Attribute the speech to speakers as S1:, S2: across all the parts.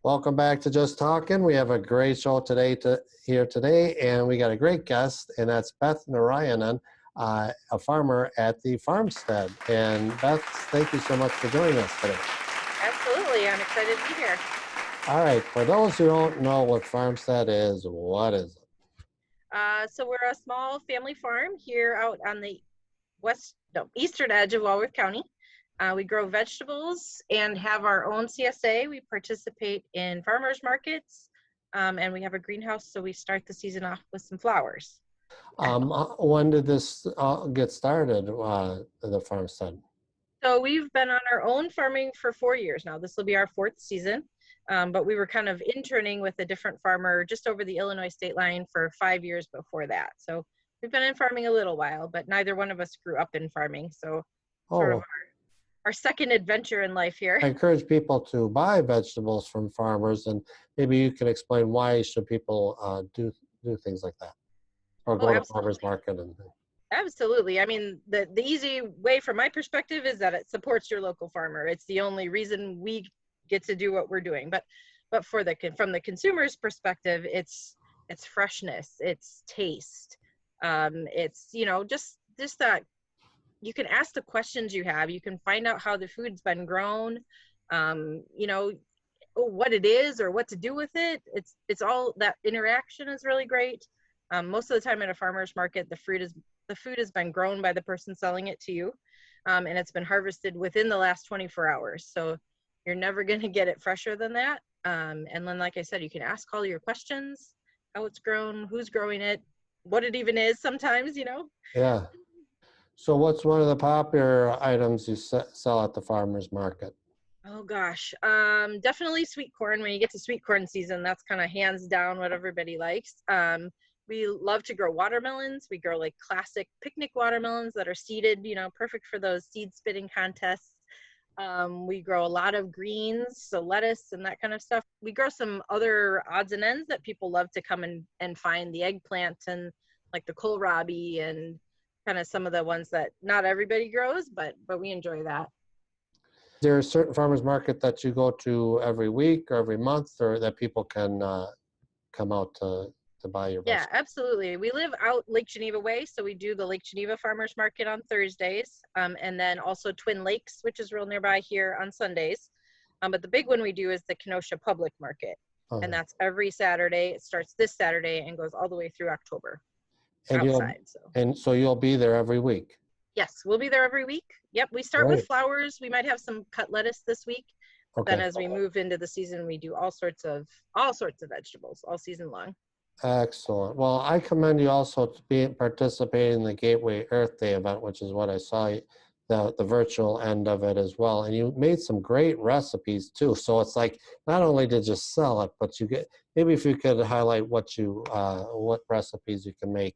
S1: Welcome back to Just Talking. We have a great show today, and we got a great guest, and that's Beth Narayanan, a farmer at the Farmstead. And Beth, thank you so much for joining us today.
S2: Absolutely. I'm excited to be here.
S1: All right, for those who don't know what Farmstead is, what is it?
S2: So we're a small family farm here out on the eastern edge of Walworth County. We grow vegetables and have our own CSA. We participate in farmers markets, and we have a greenhouse, so we start the season off with some flowers.
S1: When did this get started, the Farmstead?
S2: So we've been on our own farming for 4 years now. This will be our fourth season, but we were kind of interning with a different farmer just over the Illinois state line for 5 years before that. So we've been in farming a little while, but neither one of us grew up in farming. So sort of our second adventure in life here.
S1: I encourage people to buy vegetables from farmers, and maybe you can explain why should people do things like that, or go to farmers market and things.
S2: Absolutely. I mean, the easy way from my perspective is that it supports your local farmer. It's the only reason we get to do what we're doing. But from the consumer's perspective, it's freshness, it's taste, it's just that you can ask the questions you have. You can find out how the food's been grown, what it is or what to do with it. It's all that interaction is really great. Most of the time at a farmer's market, the food has been grown by the person selling it to you, and it's been harvested within the last 24 hours. So you're never going to get it fresher than that. And then, like I said, you can ask all your questions, how it's grown, who's growing it, what it even is sometimes,
S1: Yeah. So what's one of the popular items you sell at the farmer's market?
S2: Oh gosh, definitely sweet corn. When you get to sweet corn season, that's kind of hands down what everybody likes. We love to grow watermelons. We grow like classic picnic watermelons that are seeded, perfect for those seed spitting contests. We grow a lot of greens, so lettuce and that kind of stuff. We grow some other odds and ends that people love to come and find, the eggplant and like the kohlrabi and kind of some of the ones that not everybody grows, but we enjoy that.
S1: Is there a certain farmer's market that you go to every week or every month, or that people can come out to buy your vegetables?
S2: Yeah, absolutely. We live out Lake Geneva way, so we do the Lake Geneva Farmers Market on Thursdays, and then also Twin Lakes, which is real nearby here, on Sundays. But the big one we do is the Kenosha Public Market, and that's every Saturday. It starts this Saturday and goes all the way through October.
S1: And so you'll be there every week?
S2: Yes, we'll be there every week. Yep, we start with flowers. We might have some cut lettuce this week. But then as we move into the season, we do all sorts of vegetables all season long.
S1: Excellent. Well, I commend you also to participating in the Gateway Earth Day event, which is what I saw, the virtual end of it as well. And you made some great recipes too. So it's like, not only did you sell it, but maybe if you could highlight what recipes you can make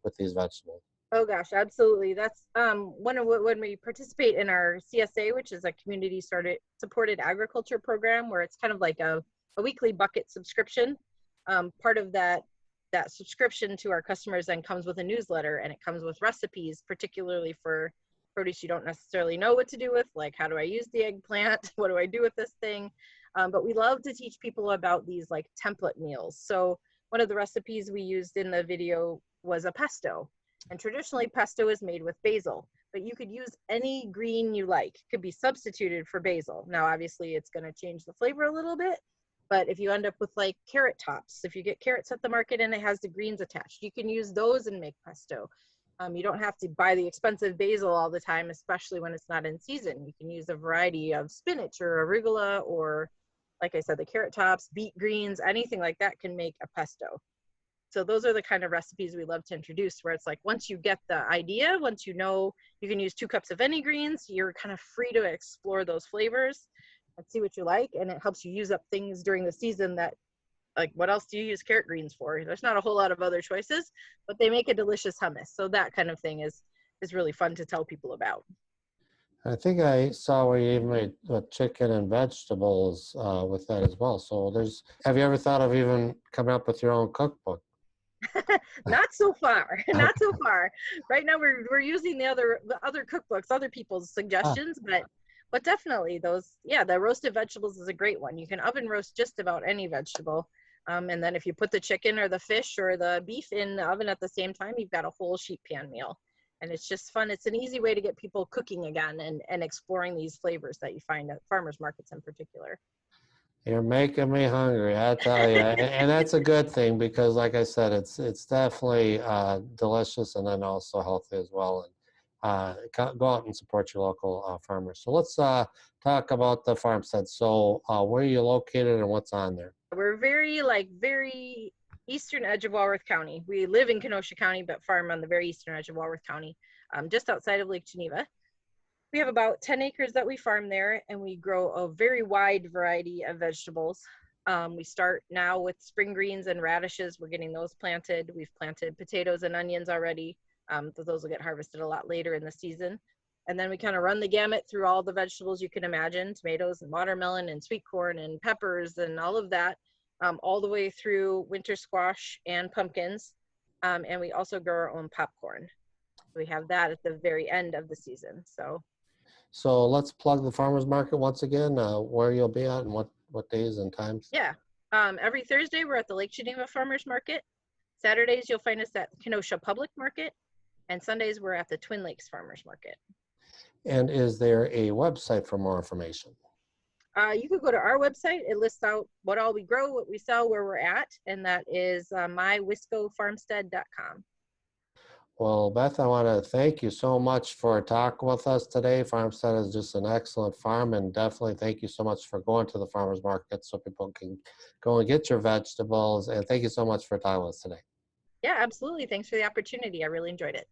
S1: with these vegetables.
S2: Oh gosh, absolutely. That's when we participate in our CSA, which is a community supported agriculture program, where it's kind of like a weekly bucket subscription. Part of that subscription to our customers then comes with a newsletter, and it comes with recipes, particularly for produce you don't necessarily know what to do with, like how do I use the eggplant? What do I do with this thing? But we love to teach people about these like template meals. So one of the recipes we used in the video was a pesto. And traditionally pesto is made with basil, but you could use any green you like. It could be substituted for basil. Now, obviously it's going to change the flavor a little bit, but if you end up with like carrot tops, if you get carrots at the market and it has the greens attached, you can use those and make pesto. You don't have to buy the expensive basil all the time, especially when it's not in season. You can use a variety of spinach or arugula, or like I said, the carrot tops, beet greens, anything like that can make a pesto. So those are the kind of recipes we love to introduce, where it's like, once you get the idea, once you know you can use 2 cups of any greens, you're kind of free to explore those flavors and see what you like. And it helps you use up things during the season that, like, what else do you use carrot greens for? There's not a whole lot of other choices, but they make a delicious hummus. So that kind of thing is really fun to tell people about.
S1: I think I saw where you even made chicken and vegetables with that as well. So have you ever thought of even coming up with your own cookbook?
S2: Not so far. Not so far. Right now we're using the other cookbooks, other people's suggestions, but But definitely those, yeah, the roasted vegetables is a great one. You can oven roast just about any vegetable. And then if you put the chicken or the fish or the beef in the oven at the same time, you've got a whole sheet pan meal. And it's just fun. It's an easy way to get people cooking again and exploring these flavors that you find at farmers markets in particular.
S1: You're making me hungry, I tell you, and that's a good thing because, like I said, it's definitely delicious and then also healthy as well. And go out and support your local farmers. So let's talk about the farmstead. So where are you located and what's on there?
S2: We're very eastern edge of Walworth County. We live in Kenosha County, but farm on the very eastern edge of Walworth County, just outside of Lake Geneva. We have about 10 acres that we farm there, and we grow a very wide variety of vegetables. We start now with spring greens and radishes. We're getting those planted. We've planted potatoes and onions already. Those will get harvested a lot later in the season. And then we kind of run the gamut through all the vegetables you can imagine, tomatoes and watermelon and sweet corn and peppers and all of that, all the way through winter squash and pumpkins. And we also grow our own popcorn. We have that at the very end of the season.
S1: So let's plug the farmers market once again. Where you'll be at and what days and times.
S2: Yeah, every Thursday we're at the Lake Geneva Farmers Market. Saturdays you'll find us at Kenosha Public Market, and Sundays we're at the Twin Lakes Farmers Market.
S1: And is there a website for more information?
S2: You could go to our website. It lists out what all we grow, what we sell, where we're at, and that is mywiscofarmstead.com.
S1: Well, Beth, I want to thank you so much for talking with us today. Farmstead is just an excellent farm, and definitely thank you so much for going to the farmers market so people can go and get your vegetables. And thank you so much for talking with us today.
S2: Yeah, absolutely. Thanks for the opportunity. I really enjoyed it.